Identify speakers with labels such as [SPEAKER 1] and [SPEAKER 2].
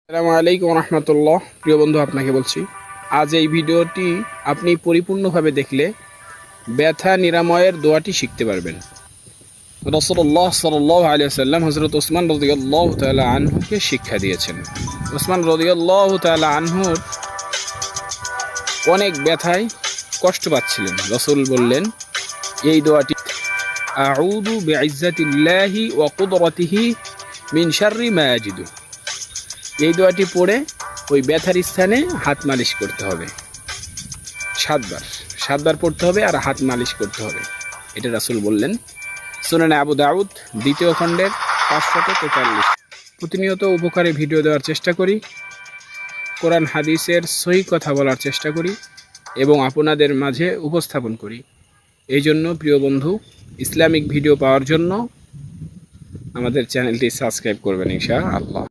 [SPEAKER 1] আসসালামু আলাইকুম রহমতুল্লাহ। প্রিয় বন্ধু, আপনাকে বলছি, আজ এই ভিডিওটি আপনি পরিপূর্ণভাবে দেখলে ব্যথা নিরাময়ের দোয়াটি শিখতে পারবেন। রাসূলুল্লাহ সাল্লাল্লাহু আলাইহি ওয়াসাল্লাম হযরত ওসমান রাদিয়াল্লাহু তাআলা আনহুকে শিক্ষা দিয়েছেন। ওসমান রাদিয়াল্লাহু তাআলা আনহুর অনেক ব্যথায় কষ্ট পাচ্ছিলেন। রাসূল বললেন এই দোয়াটি, আউযু বিইজ্জাতিল্লাহি ওয়া কুদরাতিহি মিন শাররি মা আজিদু। এই দোয়াটি পড়ে ওই ব্যথার স্থানে হাত মালিশ করতে হবে। 7বার পড়তে হবে আর হাত মালিশ করতে হবে, এটা রাসূল বললেন। সুনানে আবু দাউদ 2য় খণ্ডের 543। প্রতিনিয়ত উপকারী ভিডিও দেওয়ার চেষ্টা করি, কোরআন হাদিসের সহি কথা বলার চেষ্টা করি এবং আপনাদের মাঝে উপস্থাপন করি। এই জন্য প্রিয় বন্ধু, ইসলামিক ভিডিও পাওয়ার জন্য আমাদের চ্যানেলটি সাবস্ক্রাইব করবেন ইনশাআল্লাহ।